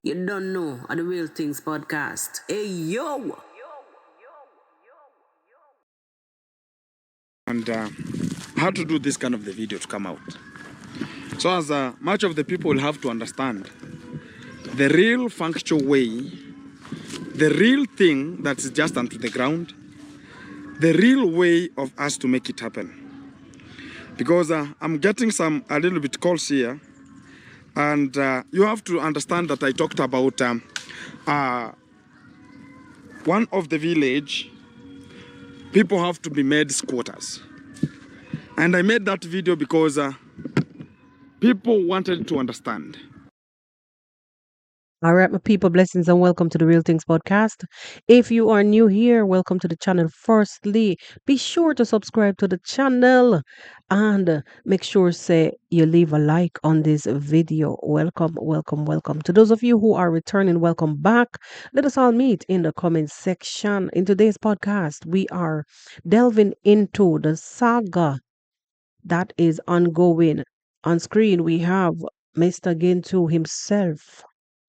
You don't know are the Real Things podcast. Hey yo! And how to do this kind of the video to come out. So as much of the people will have to understand the real functional way, the real thing that's just onto the ground, the real way of us to make it happen. Because I'm getting a little bit calls here, and you have to understand that I talked about one of the village, people have to be made squatters. And I made that video because people wanted to understand. All right, my people, blessings and welcome to the Real Things podcast. If you are new here, welcome to the channel. Firstly, be sure to subscribe to the channel and make sure say you leave a like on this video. Welcome, welcome, welcome. To those of you who are returning, welcome back. Let us all meet in the comment section. In today's podcast, we are delving into the saga that is ongoing. On screen, we have Mr. Gintu himself,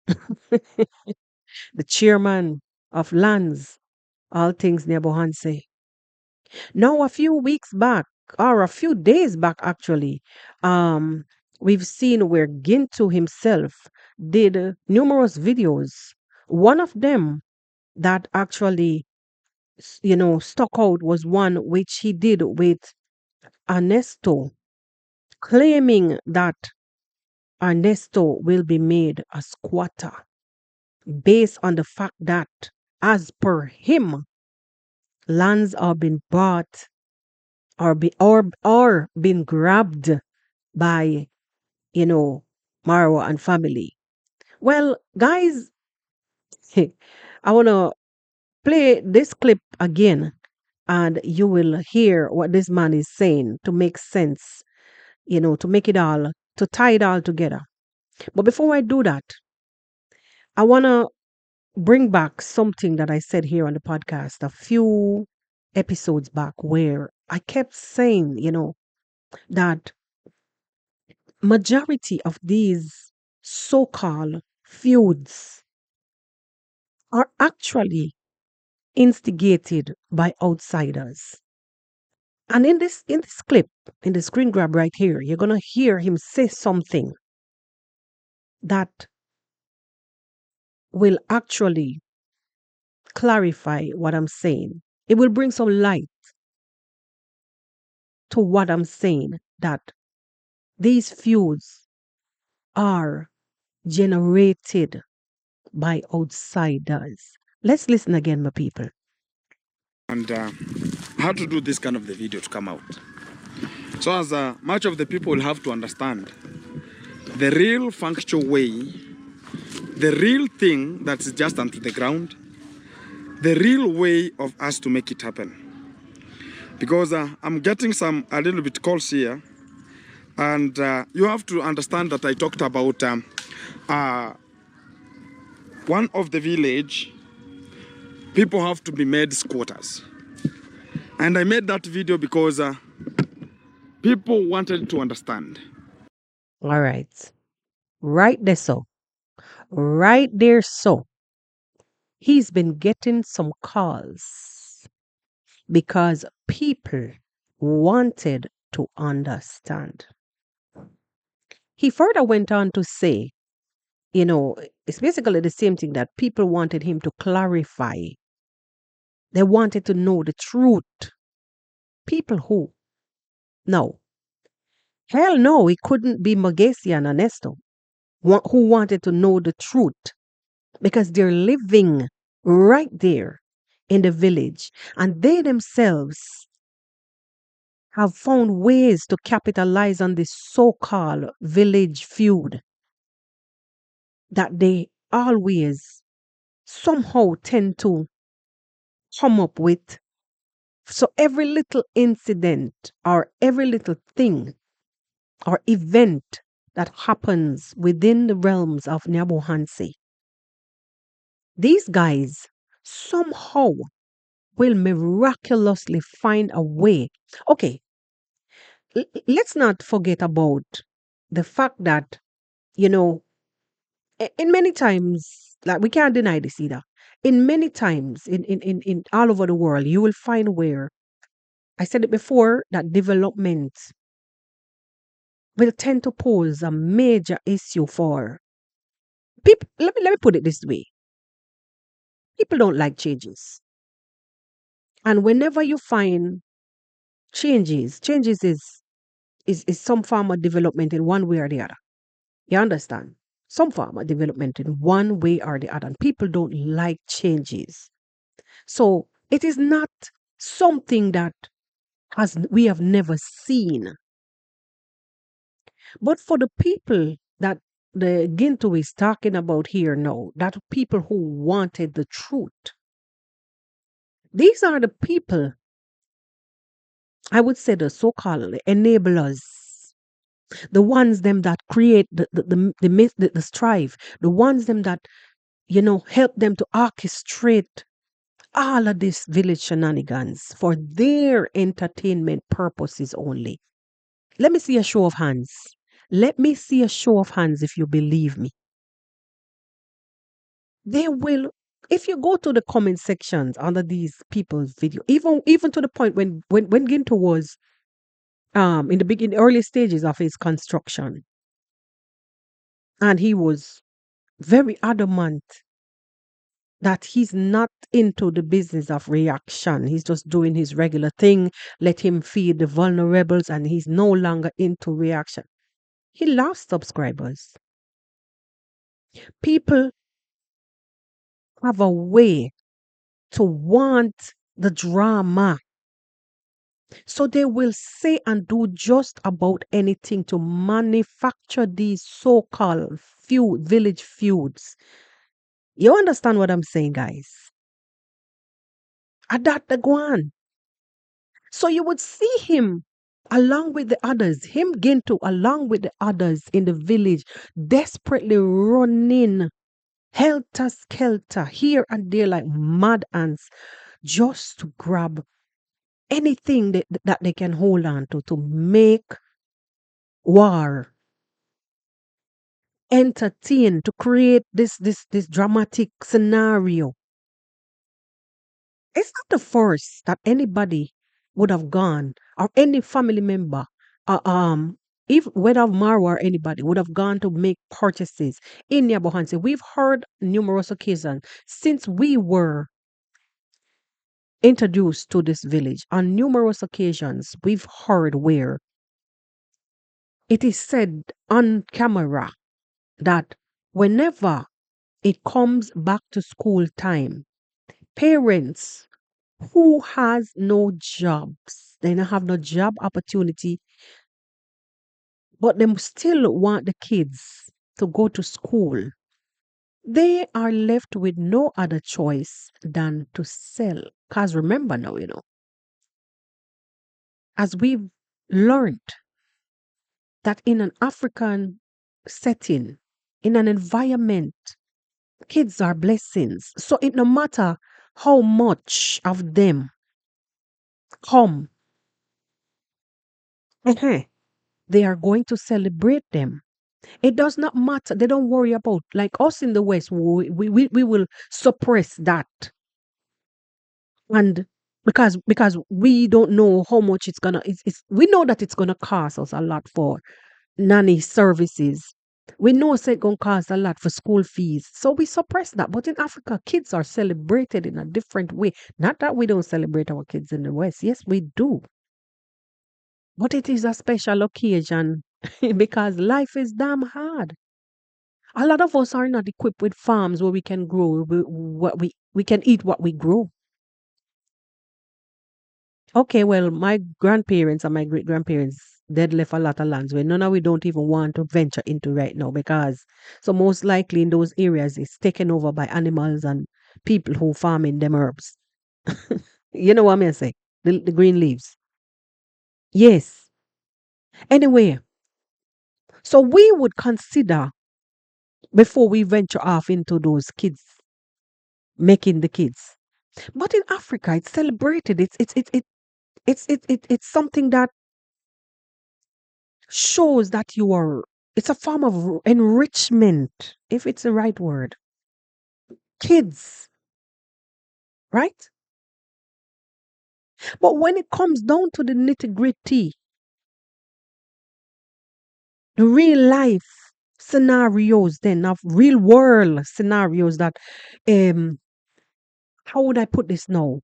the chairman of lands, all things near Bohanse. Now, a few weeks back, or a few days back actually, um, we've seen where Gintu himself did numerous videos. One of them that actually, stuck out was one which he did with Ernesto, claiming that Ernesto will be made a squatter based on the fact that, as per him, lands are being bought or been grabbed by Marwa and family. Well, guys, I want to play this clip again, and you will hear what this man is saying to make sense, to make it all, to tie it all together. But before I do that, I want to bring back something that I said here on the podcast a few episodes back, where I kept saying, that majority of these so-called feuds are actually instigated by outsiders. And in this clip, in the screen grab right here, you're gonna hear him say something that will actually clarify what I'm saying. It will bring some light to what I'm saying, that these feuds are generated by outsiders. Let's listen again, my people. And how to do this kind of the video to come out. So as much of the people will have to understand the real functional way, the real thing that's just onto the ground, the real way of us to make it happen. Because I'm getting a little bit calls here, and you have to understand that I talked about one of the village, people have to be made squatters. And I made that video because people wanted to understand. All right. Right there, so. Right there, so. He's been getting some calls because people wanted to understand. He further went on to say, it's basically the same thing that people wanted him to clarify. They wanted to know the truth. People who? No. Hell no, it couldn't be Magesi and Ernesto who wanted to know the truth, because they're living right there in the village, and they themselves have found ways to capitalize on this so-called village feud that they always somehow tend to come up with. So every little incident or every little thing or event that happens within the realms of Nyabohanse, these guys somehow will miraculously find a way. Okay, let's not forget about the fact that, you know, in many times, like we can't deny this either. In many times, in all over the world, you will find where I said it before that development will tend to pose a major issue for people. Let me put it this way: people don't like changes, and whenever you find changes is some form of development in one way or the other. You understand? Some form of development in one way or the other. And people don't like changes. So it is not something that has we have never seen. But for the people that the Gintu is talking about here now, that people who wanted the truth. These are the people, I would say the so-called enablers, the ones them that create the strife, the ones them that help them to orchestrate all of this village shenanigans for their entertainment purposes only. Let me see a show of hands. Let me see a show of hands if you believe me. They will, if you go to the comment sections under these people's video, even to the point when Ginto was in the beginning early stages of his construction, and he was very adamant that he's not into the business of reaction. He's just doing his regular thing. Let him feed the vulnerables, and he's no longer into reaction. He lost subscribers. People have a way to want the drama. So they will say and do just about anything to manufacture these so-called village feuds. You understand what I'm saying, guys? Adat the Guan. So you would see him along with the others, him Ginto along with the others in the village, desperately running helter skelter here and there like mad ants just to grab anything that they can hold on to make war, entertain, to create this dramatic scenario. It's not the first that anybody would have gone, or any family member, uh, um, if whether Marwa or anybody would have gone to make purchases in Yabohanse. We've heard numerous occasions since we were introduced to this village. On numerous occasions, we've heard where it is said on camera that whenever it comes back to school time, parents who has no jobs, they don't have no job opportunity, but they still want the kids to go to school. They are left with no other choice than to sell. Because remember now, as we've learned that in an African setting, in an environment, kids are blessings. So it no matter how much of them come, they are going to celebrate them. It does not matter. They don't worry about, like us in the West, we will suppress that. And because we don't know how much we know that it's gonna cost us a lot for nanny services. We know it's gonna cost a lot for school fees. So we suppress that. But in Africa, kids are celebrated in a different way. Not that we don't celebrate our kids in the West. Yes, we do. But it is a special occasion because life is damn hard. A lot of us are not equipped with farms where we can grow what we can eat what we grow. Okay, well, my grandparents and my great grandparents they'd left a lot of lands where none of we don't even want to venture into right now because so most likely in those areas it's taken over by animals and people who farm in them herbs. You know what I'm gonna say? The green leaves. Yes. Anyway, so we would consider before we venture off into those kids, making the kids. But in Africa, it's celebrated. It's something that shows that you are It's a form of enrichment, if it's the right word. Kids, right? But when it comes down to the nitty gritty, the real life scenarios, then of real world scenarios that, um, how would I put this now?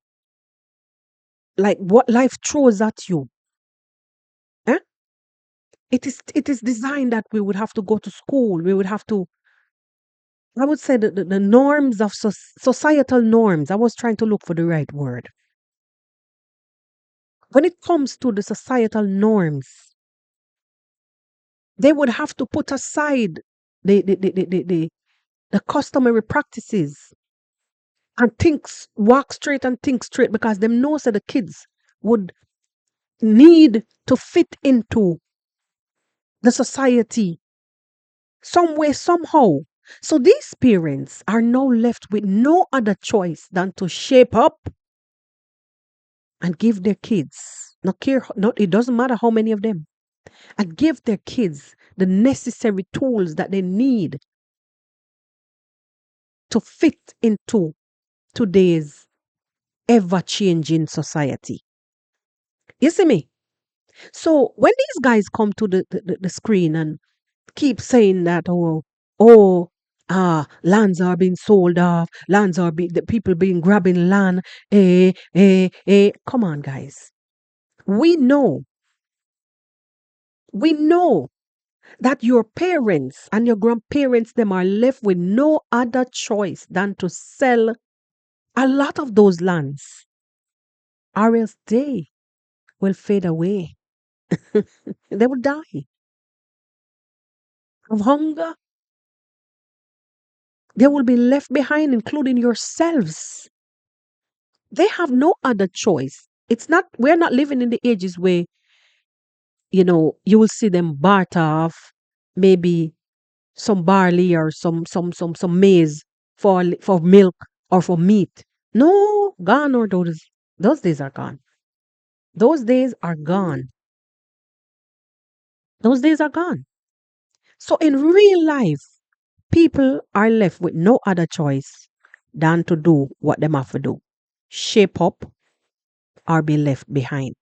Like what life throws at you. Eh? It is designed that we would have to go to school. We would have to, I would say the norms of societal norms. I was trying to look for the right word. When it comes to the societal norms, they would have to put aside the customary practices and walk straight and think straight because them knows that the kids would need to fit into the society some way, somehow. So these parents are now left with no other choice than to shape up and give their kids, not care, not it doesn't matter how many of them, and give their kids the necessary tools that they need to fit into today's ever-changing society. You see me? So when these guys come to the screen and keep saying that, oh, lands are being sold off, the people being grabbing land, come on, guys. We know, we know that your parents and your grandparents them are left with no other choice than to sell a lot of those lands, or else they will fade away. They will die of hunger. They will be left behind, including yourselves. They have no other choice. We're not living in the ages where, you will see them barter off maybe some barley or some maize for milk or for meat. No, gone or those days are gone. Those days are gone. Those days are gone. So in real life, people are left with no other choice than to do what they have to do. Shape up or be left behind.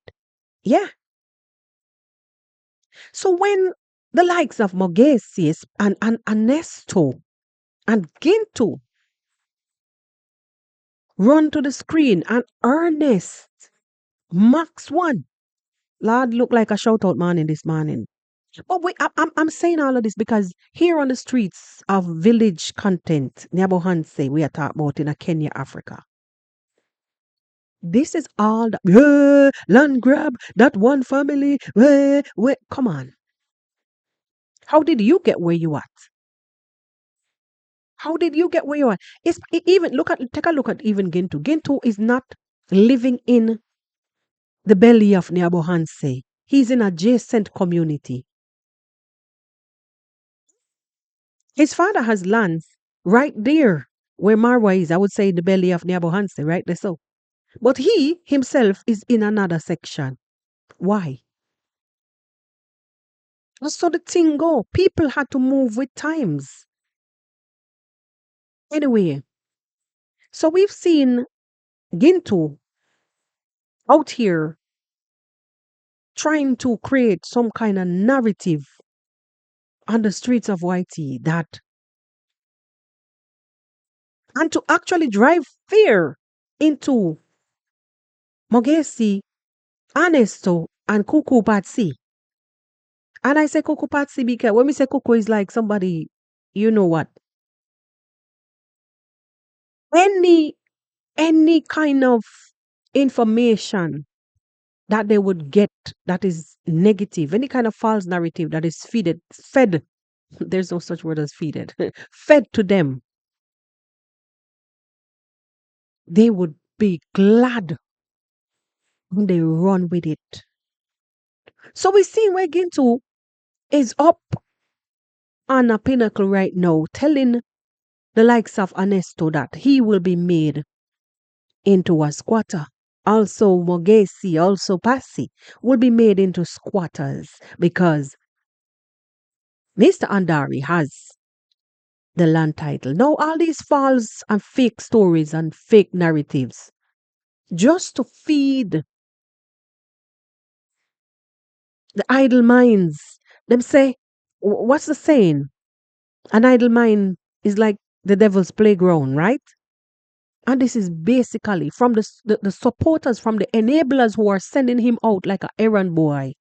Yeah. So when the likes of Mogesius and Ernesto and Gintu run to the screen and Ernest, Max one, Lord, look like a shout out man in this morning. But wait, I'm saying all of this because here on the streets of village content, Nyabohanse, we are talking about in a Kenya, Africa. This is all that land grab, that one family. Come on. How did you get where you at? How did you get where you are? Take a look at even Gintu. Gintu is not living in the belly of Nyabohanse. He's in adjacent community. His father has lands right there where Marwa is. I would say the belly of Nyabohanse, right there. So, but he himself is in another section. Why? So the thing go. People had to move with times. Anyway, so we've seen Gintu out here trying to create some kind of narrative on the streets of YT that and to actually drive fear into Mogesi, Anesto, and Kuku Patsi. And I say Kuku Patsi because when we say Kuku is like somebody, you know what? Any kind of information that they would get that is negative, any kind of false narrative that is fed, there's no such word as feeded, fed to them, they would be glad when they run with it. So we see where Gintu is up on a pinnacle right now, telling the likes of Ernesto that he will be made into a squatter. Also, Mogesi, also Pasi will be made into squatters because Mr. Andari has the land title. Now, all these false and fake stories and fake narratives just to feed the idle minds. Them say, what's the saying? An idle mind is like the devil's playground, right? And this is basically from the supporters, from the enablers who are sending him out like a errand boy,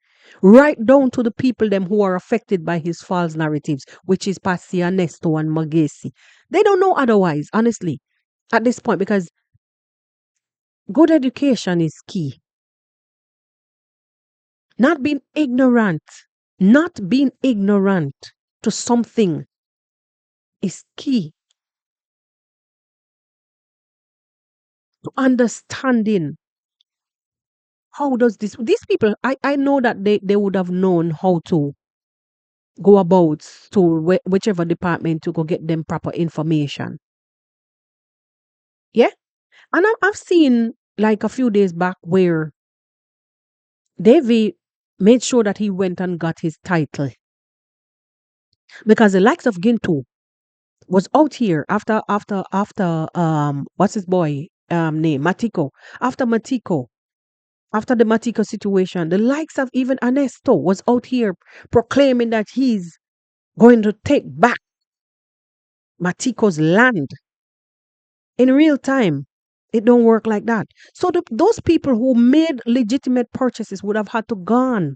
right down to the people them who are affected by his false narratives, which is Pasi, Nesto, and Magesi. They don't know otherwise, honestly, at this point, because good education is key. Not being ignorant to something is key to understanding how does these people, I know that they would have known how to go about to whichever department to go get them proper information. Yeah. And I've seen like a few days back where Davy made sure that he went and got his title because the likes of Gintu was out here after what's his boy name Matiko, after Matiko, after the Matiko situation, the likes of even Ernesto was out here proclaiming that he's going to take back Matiko's land in real time. It don't work like that. So those people who made legitimate purchases would have had to gone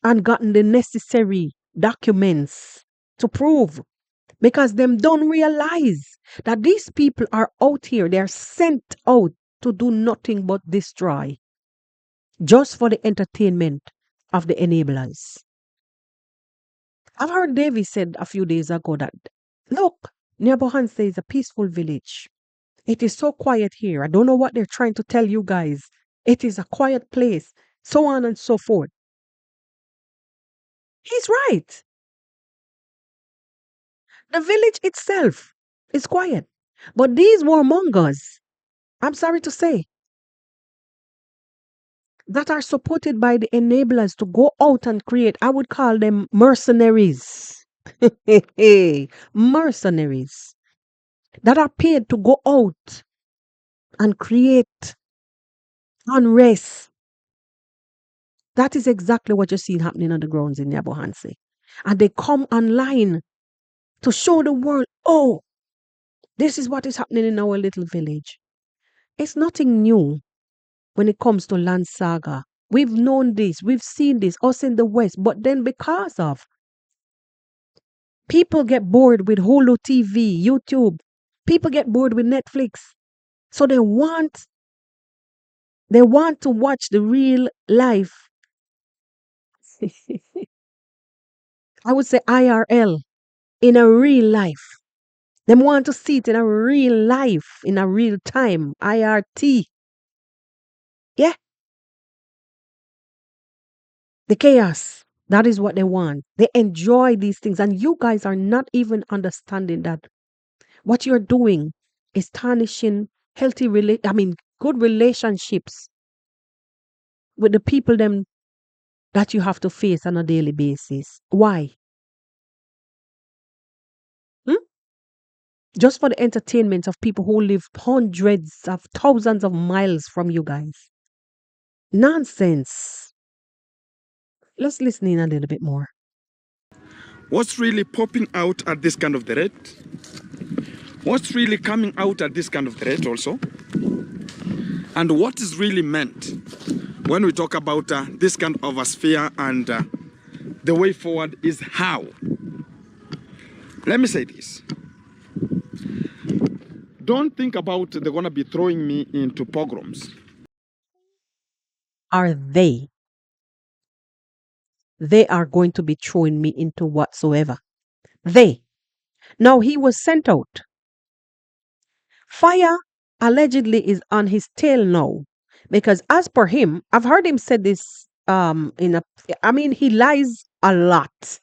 and gotten the necessary documents to prove, because them don't realize that these people are out here. They're sent out to do nothing but destroy, just for the entertainment of the enablers. I've heard Davy said a few days ago that, look, Nyabohanse is a peaceful village. It is so quiet here. I don't know what they're trying to tell you guys. It is a quiet place, so on and so forth. He's right. The village itself is quiet. But these warmongers, I'm sorry to say, that are supported by the enablers to go out and create, I would call them mercenaries. Mercenaries that are paid to go out and create unrest. That is exactly what you're seeing happening on the grounds in Yabohanse. And they come online to show the world, oh, this is what is happening in our little village. It's nothing new when it comes to land saga. We've known this, we've seen this, us in the West, but then because of people get bored with Hulu TV, YouTube, people get bored with Netflix. So they want to watch the real life. I would say IRL, in a real life. Them want to see it in a real life, in a real time. IRT. Yeah. The chaos. That is what they want. They enjoy these things. And you guys are not even understanding that what you're doing is tarnishing good relationships with the people them that you have to face on a daily basis. Why? Hmm? Just for the entertainment of people who live hundreds of thousands of miles from you guys. Nonsense. Let's listen in a little bit more. What's really popping out at this kind of the rate? What's really coming out at this kind of the rate also? And what is really meant when we talk about this kind of a sphere, and the way forward is how? Let me say this. Don't think about they're going to be throwing me into pogroms. Are they? They are going to be throwing me into whatsoever. They. Now he was sent out. Fire allegedly is on his tail now, because as per him, I've heard him say this he lies a lot.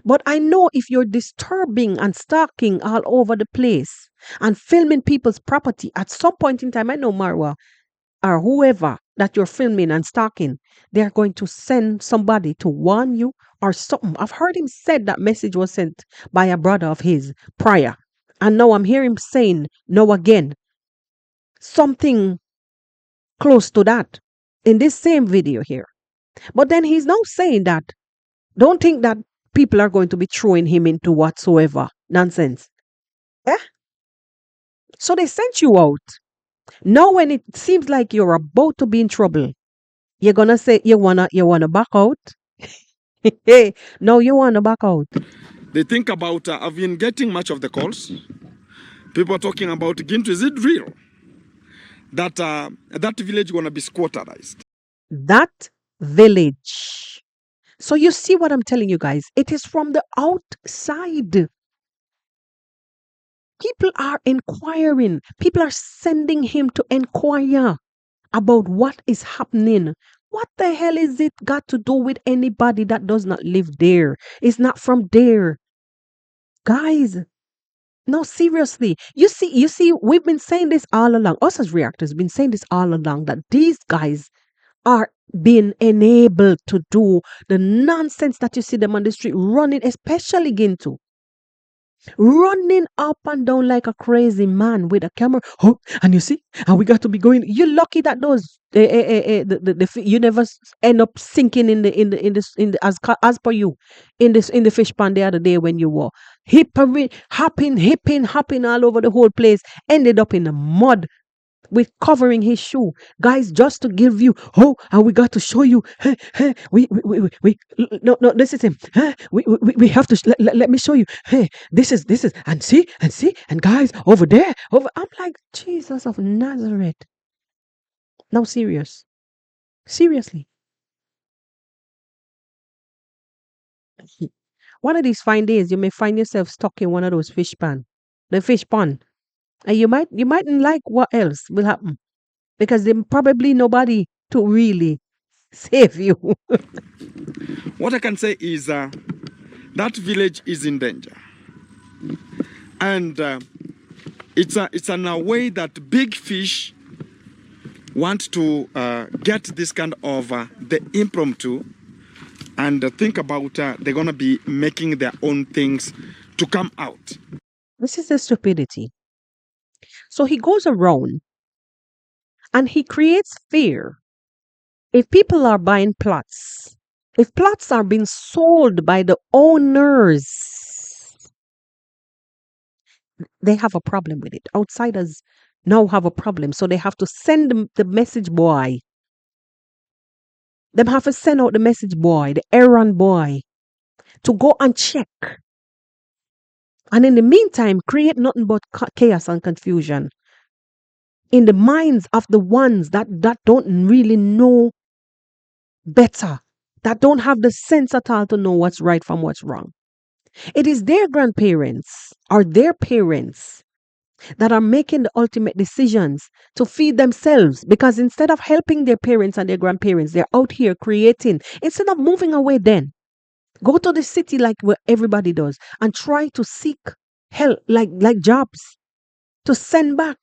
But I know if you're disturbing and stalking all over the place and filming people's property, at some point in time, I know Marwa, or whoever that you're filming and stalking, they're going to send somebody to warn you or something. I've heard him said that message was sent by a brother of his prior. And now I'm hearing him saying no again. Something close to that in this same video here. But then he's now saying that don't think that people are going to be throwing him into whatsoever nonsense. Eh? So they sent you out. Now when it seems like you're about to be in trouble, you're gonna say you wanna back out. Hey, no, you wanna back out. They think about, I've been getting much of the calls. People are talking about Gintu. Is it real that that village gonna be squatterized? That village. So you see what I'm telling you guys? It is from the outside. People are inquiring. People are sending him to inquire about what is happening. What the hell is it got to do with anybody that does not live there? It's not from there. Guys, no, seriously. You see, we've been saying this all along. Us as reactors been saying this all along that these guys are being enabled to do the nonsense that you see them on the street running, especially Gintu. Running up and down like a crazy man with a camera. Oh, and you see, and we got to be going. You're lucky that those you never end up sinking in the as per you in the fish pond the other day when you were hopping all over the whole place. Ended up in the mud with covering his shoe, guys, just to give you, and we got to show you, no, this is him, we have to, let me show you, this is, and see, and guys, over there, I'm like, Jesus of Nazareth. Now, seriously. One of these fine days, you may find yourself stuck in one of those the fish pond, and you mightn't like what else will happen. Because there's probably nobody to really save you. What I can say is that village is in danger. And it's in a way that big fish want to get this kind of the impromptu and think about they're going to be making their own things to come out. This is the stupidity. So he goes around and he creates fear. If people are buying plots, if plots are being sold by the owners, they have a problem with it. Outsiders now have a problem. So they have to send the message boy. They have to send out the message boy, the Eron boy, to go and check. And in the meantime, create nothing but chaos and confusion in the minds of the ones that don't really know better, that don't have the sense at all to know what's right from what's wrong. It is their grandparents or their parents that are making the ultimate decisions to feed themselves, because instead of helping their parents and their grandparents, they're out here creating. Instead of moving away, then go to the city like where everybody does and try to seek help, like jobs to send back.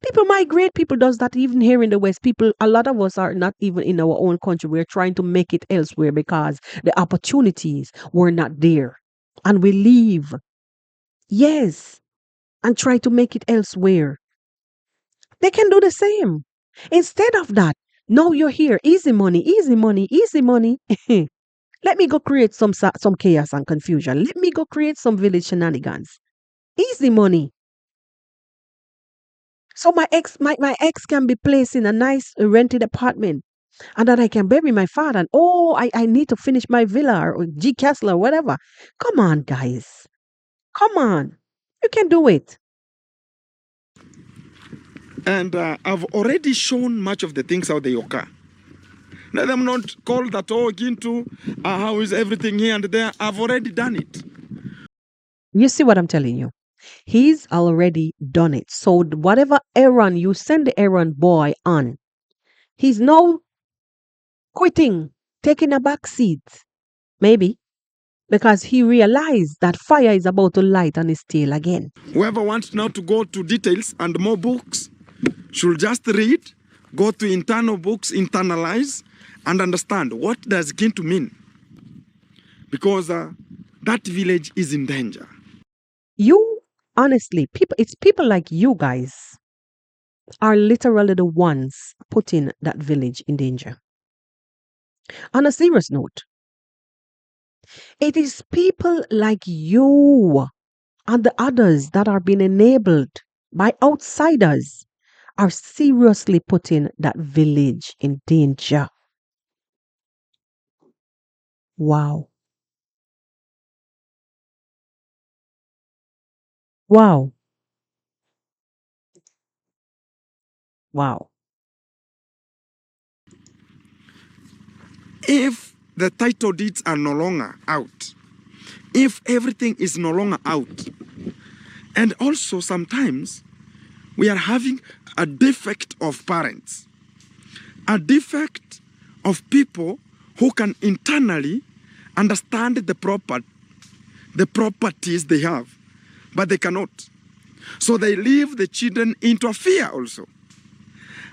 People migrate. People does that even here in the West. People, a lot of us are not even in our own country. We're trying to make it elsewhere because the opportunities were not there, and we leave. Yes, and try to make it elsewhere. They can do the same. Instead of that, now you're here. Easy money, easy money, easy money. Let me go create some chaos and confusion. Let me go create some village shenanigans. Easy money. So my ex can be placed in a nice rented apartment, and that I can bury my father. And I need to finish my villa or G Castle or whatever. Come on, guys. Come on. You can do it. And I've already shown much of the things how they occur. Let them not call that, Gintu, how is everything here and there. I've already done it. You see what I'm telling you? He's already done it. So whatever Eron you send the Eron boy on, he's now quitting, taking a back seat. Maybe. Because he realized that fire is about to light on his tail again. Whoever wants now to go to details and more books should just read Go to internal books, internalize, and understand what does Gintu mean. Because that village is in danger. You, honestly, it's people like you guys are literally the ones putting that village in danger. On a serious note, it is people like you and the others that are being enabled by outsiders are seriously putting that village in danger. Wow. Wow. Wow. If the title deeds are no longer out, if everything is no longer out, and also sometimes we are having a defect of parents, a defect of people who can internally understand the properties they have, but they cannot. So they leave the children into a fear also.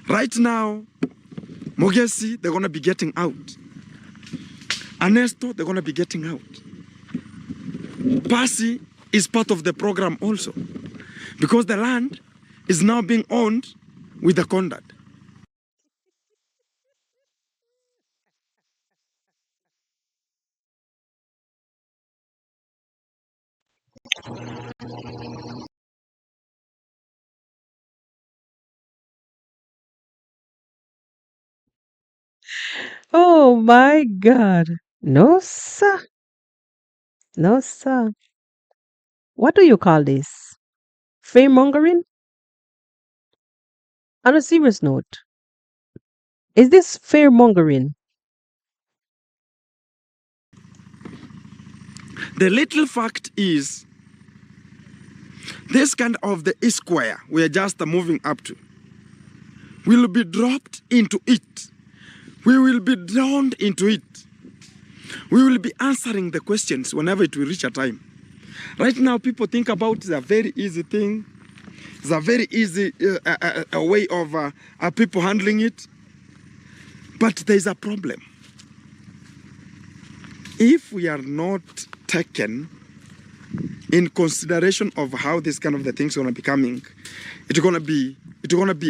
Right now, Mogesi, they're going to be getting out. Ernesto, they're going to be getting out. Percy is part of the program also, because the land is now being owned with the conduct. Oh my God. No, sir. No, sir. What do you call this? Fearmongering? On a serious note, is this fearmongering? The little fact is, this kind of the square we are just moving up to will be dropped into it. We will be drowned into it. We will be answering the questions whenever it will reach a time. Right now, people think about it's a very easy thing. It's a very easy a way of people handling it. But there's a problem. If we are not taken in consideration of how this kind of the things are going to be coming, it's going to be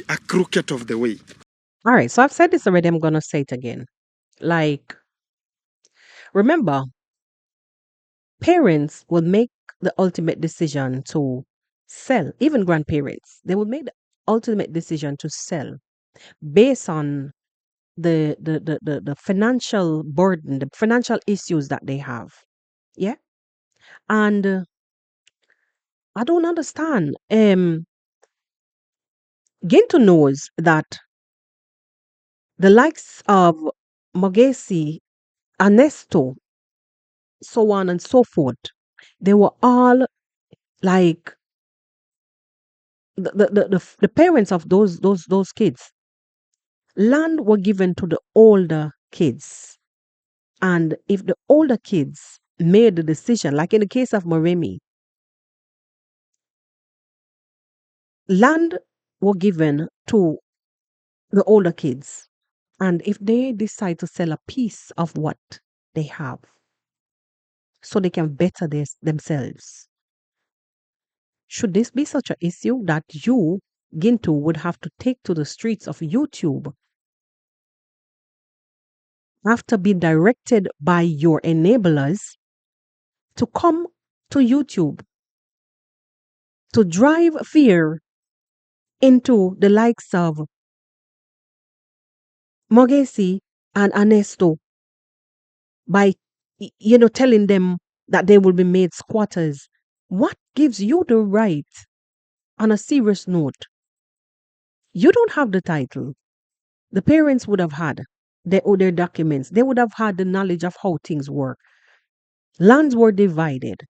a crooked of the way. All right, so I've said this already. I'm going to say it again. Like, remember, parents will make the ultimate decision to sell, even grandparents, they will make the ultimate decision to sell based on the financial burden, the financial issues that they have. Yeah. And I don't understand. Ginto knows that the likes of Mogesi, Ernesto, so on and so forth, they were all like the parents of those kids. Land were given to the older kids. And if the older kids made the decision, like in the case of Moremi, land were given to the older kids. And if they decide to sell a piece of what they have so they can better themselves, should this be such an issue that you, Gintu, would have to take to the streets of YouTube after being directed by your enablers to come to YouTube to drive fear into the likes of Mogesi and Ernesto by telling them that they will be made squatters? What gives you the right? On a serious note, you don't have the title. The parents would have had their documents. They would have had the knowledge of how things work. Lands were divided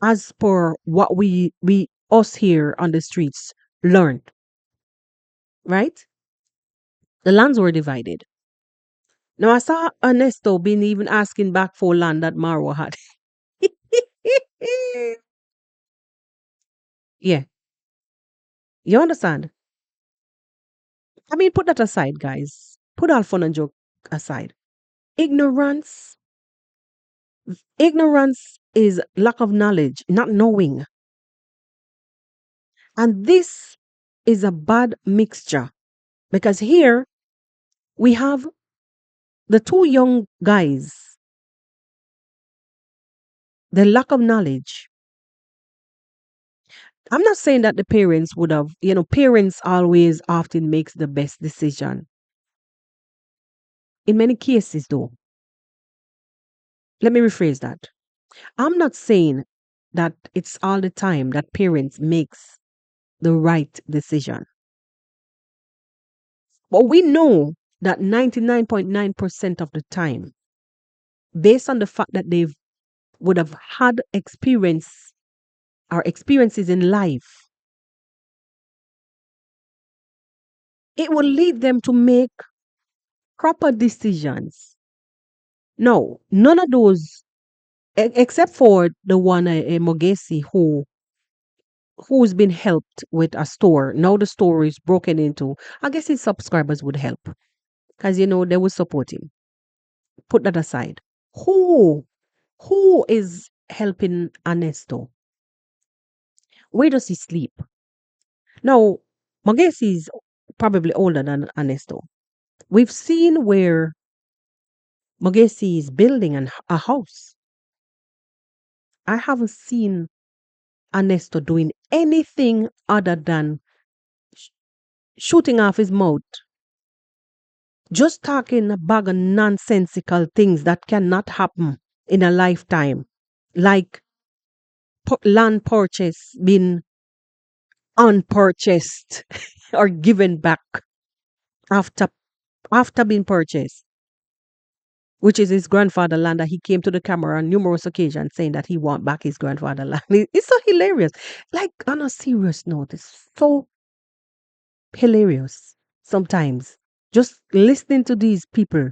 as per what we us here on the streets learned, right? The lands were divided. Now I saw Ernesto been even asking back for land that Marwa had. Yeah, you understand? I mean, put that aside, guys. Put all fun and joke aside. Ignorance, ignorance is lack of knowledge, not knowing. And this is a bad mixture because here we have the two young guys, the lack of knowledge. I'm not saying that the parents would have, parents always often makes the best decision. In many cases though, let me rephrase that. I'm not saying that it's all the time that parents makes the right decision. But we know that 99.9% of the time, based on the fact that they would have had experience or experiences in life, it will lead them to make proper decisions. No, none of those, except for the one Mogesi who's been helped with a store. Now the store is broken into. I guess his subscribers would help because they would support him. Put that aside. Who who is helping Ernesto? Where does he sleep? Now, Mogesi is probably older than Ernesto. We've seen where Mogesi is building a house. I haven't seen Ernesto doing anything other than sh- shooting off his mouth, just talking a bag of nonsensical things that cannot happen in a lifetime, like land purchase being unpurchased or given back after being purchased, which is his grandfather land that he came to the camera on numerous occasions saying that he want back his grandfather land. It's so hilarious. Like on a serious note, it's so hilarious sometimes. Just listening to these people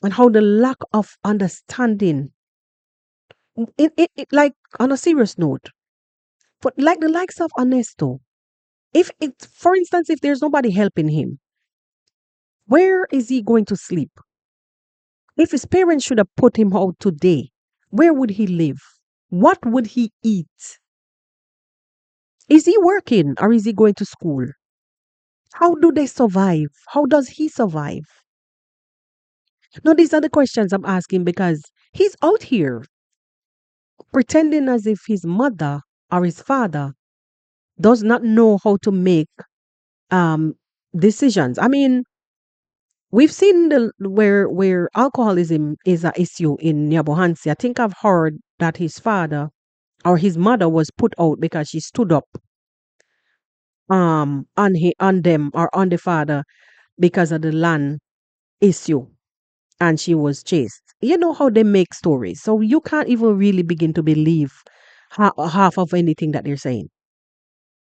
and how the lack of understanding, like on a serious note, but like the likes of Ernesto, if it, for instance, if there's nobody helping him, where is he going to sleep? If his parents should have put him out today, where would he live? What would he eat? Is he working or is he going to school? How do they survive? How does he survive? Now, these are the questions I'm asking because he's out here pretending as if his mother or his father does not know how to make um decisions. I mean, we've seen where alcoholism is an issue in Nyabohansi. I think I've heard that his father or his mother was put out because she stood up on them or on the father because of the land issue and she was chased. You know how they make stories. So you can't even really begin to believe half of anything that they're saying.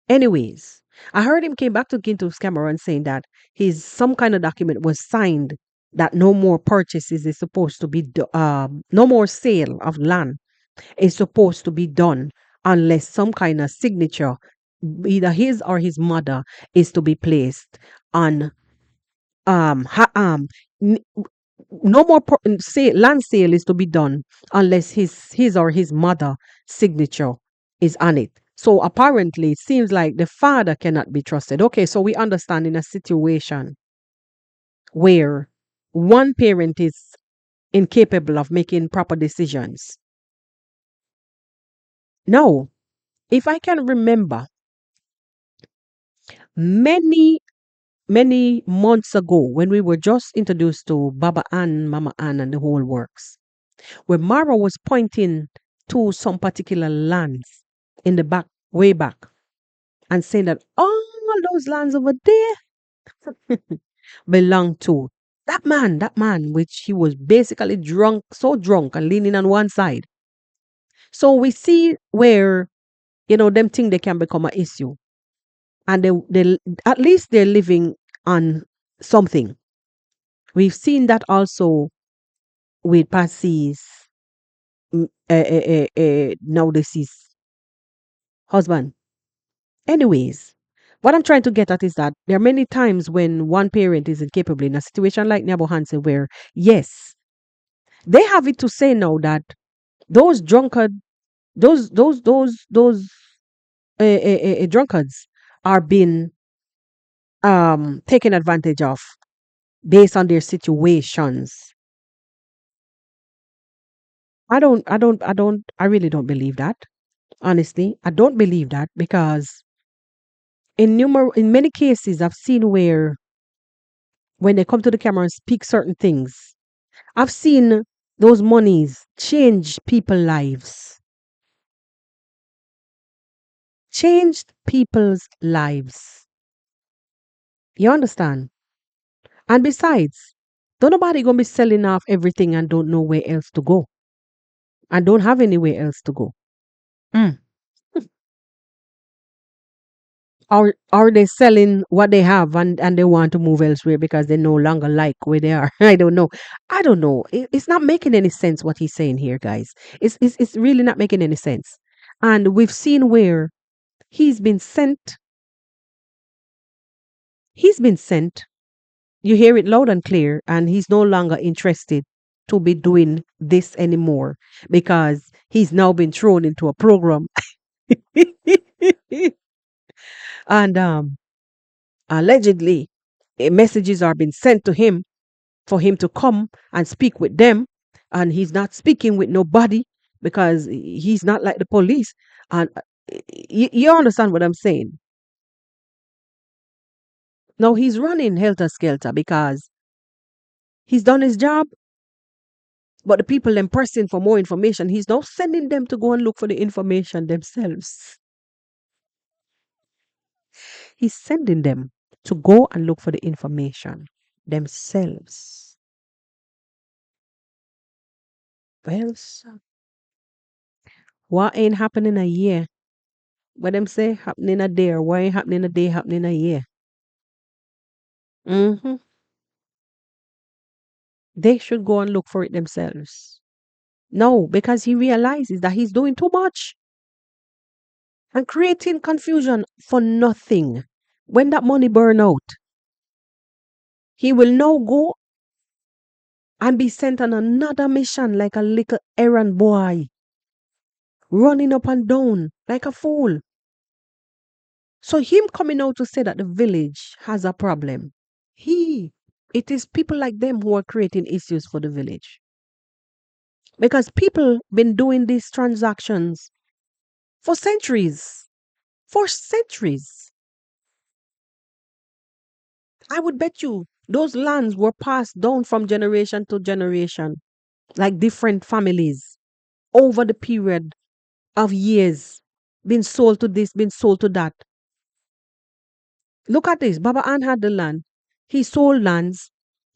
Anyways, I heard him came back to Gintu's camera and saying that his some kind of document was signed that no more purchases is supposed to be no more sale of land is supposed to be done unless some kind of signature, either his or his mother, is to be placed on n- no more land sale is to be done unless his or his mother signature is on it. So apparently it seems like the father cannot be trusted. Okay, so we understand in a situation where one parent is incapable of making proper decisions. Now, if I can remember many many months ago when we were just introduced to Baba Ann, Mama Ann, and the whole works, where Mara was pointing to some particular lands in the back, way back, and saying that all those lands over there belong to that man, which he was basically drunk, so drunk and leaning on one side. So we see where, them think they can become an issue. And they at least they're living on something. We've seen that also with Patsy's now deceased husband. Anyways, What I'm trying to get at is that there are many times when one parent is incapable in a situation like Nyabo Hansen, where yes, they have it to say now that those drunkard, those drunkards are being taken advantage of based on their situations. I really don't believe that. Honestly, I don't believe that because in many cases I've seen where when they come to the camera and speak certain things, I've seen those monies change people's lives, changed people's lives. You understand? And besides, don't nobody gonna be selling off everything and don't know where else to go and don't have anywhere else to go. Mm. Or they selling what they have and they want to move elsewhere because they no longer like where they are. I don't know. I don't know. It's not making any sense what he's saying here, guys. It's really not making any sense. And we've seen where he's been sent. He's been sent. You hear it loud and clear, and he's no longer interested to be doing this anymore because he's now been thrown into a program. And allegedly, messages are being sent to him for him to come and speak with them, and he's not speaking with nobody because he's not like the police. And you understand what I'm saying? Now he's running helter skelter because he's done his job, but the people then pressing for more information, he's now sending them to go and look for the information themselves. He's sending them to go and look for the information themselves. Well, sir, what ain't happening a year? What them say happening a day, or what ain't happening a day, happening a year? Hmm. They should go and look for it themselves. No, because he realizes that he's doing too much and creating confusion for nothing. When that money burn out, he will now go and be sent on another mission like a little errand boy, running up and down like a fool. So him coming out to say that the village has a problem, it is people like them who are creating issues for the village. Because people been doing these transactions for centuries. For centuries. I would bet you those lands were passed down from generation to generation, like different families, over the period of years, been sold to this, been sold to that. Look at this. Baba An had the land. He sold lands.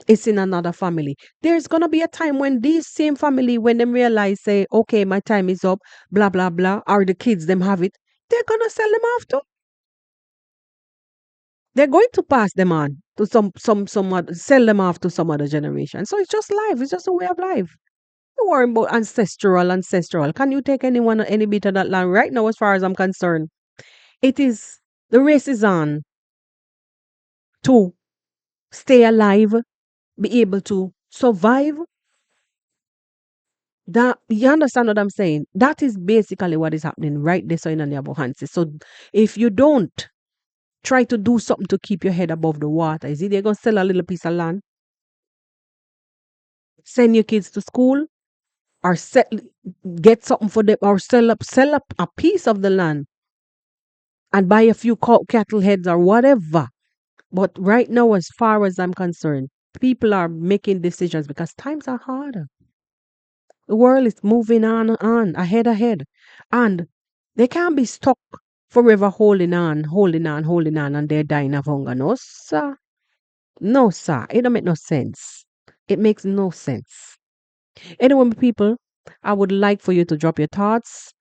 It's in another family. There's gonna be a time when these same family, when them realize, say, okay, my time is up, blah blah blah, or the kids them have it, they're gonna sell them off too. They're going to pass them on to some other, sell them off to some other generation. So it's just life. It's just a way of life. Don't worry about ancestral. Can you take anyone any bit of that land right now? As far as I'm concerned, it is the race is on to stay alive, be able to survive. That you understand what I'm saying? That is basically what is happening right there so in Hansi. So if you don't try to do something to keep your head above the water, is it you're gonna sell a little piece of land, send your kids to school, or get something for them, or sell up a piece of the land and buy a few cattle heads or whatever. But right now, as far as I'm concerned, people are making decisions because times are harder. The world is moving on, ahead. And they can't be stuck forever holding on, and they're dying of hunger. No, sir. No, sir. It don't make no sense. It makes no sense. Anyway, my people, I would like for you to drop your thoughts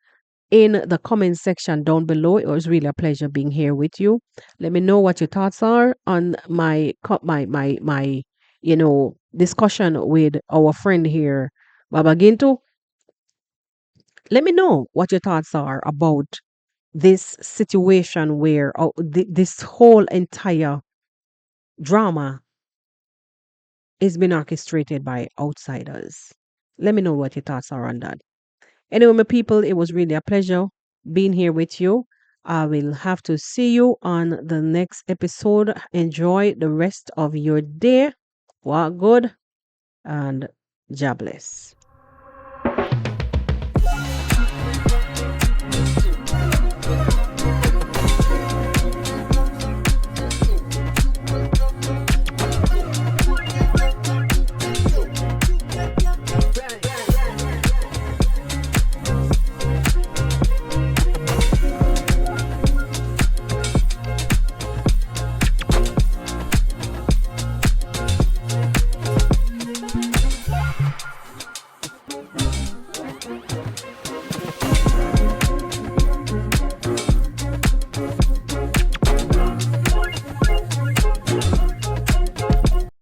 in the comment section down below. It was really a pleasure being here with you. Let me know what your thoughts are on my discussion with our friend here, Baba Gintu. Let me know what your thoughts are about this situation where this whole entire drama is being orchestrated by outsiders. Let me know what your thoughts are on that. Anyway, my people, it was really a pleasure being here with you. I will have to see you on the next episode. Enjoy the rest of your day. Walk good and God bless.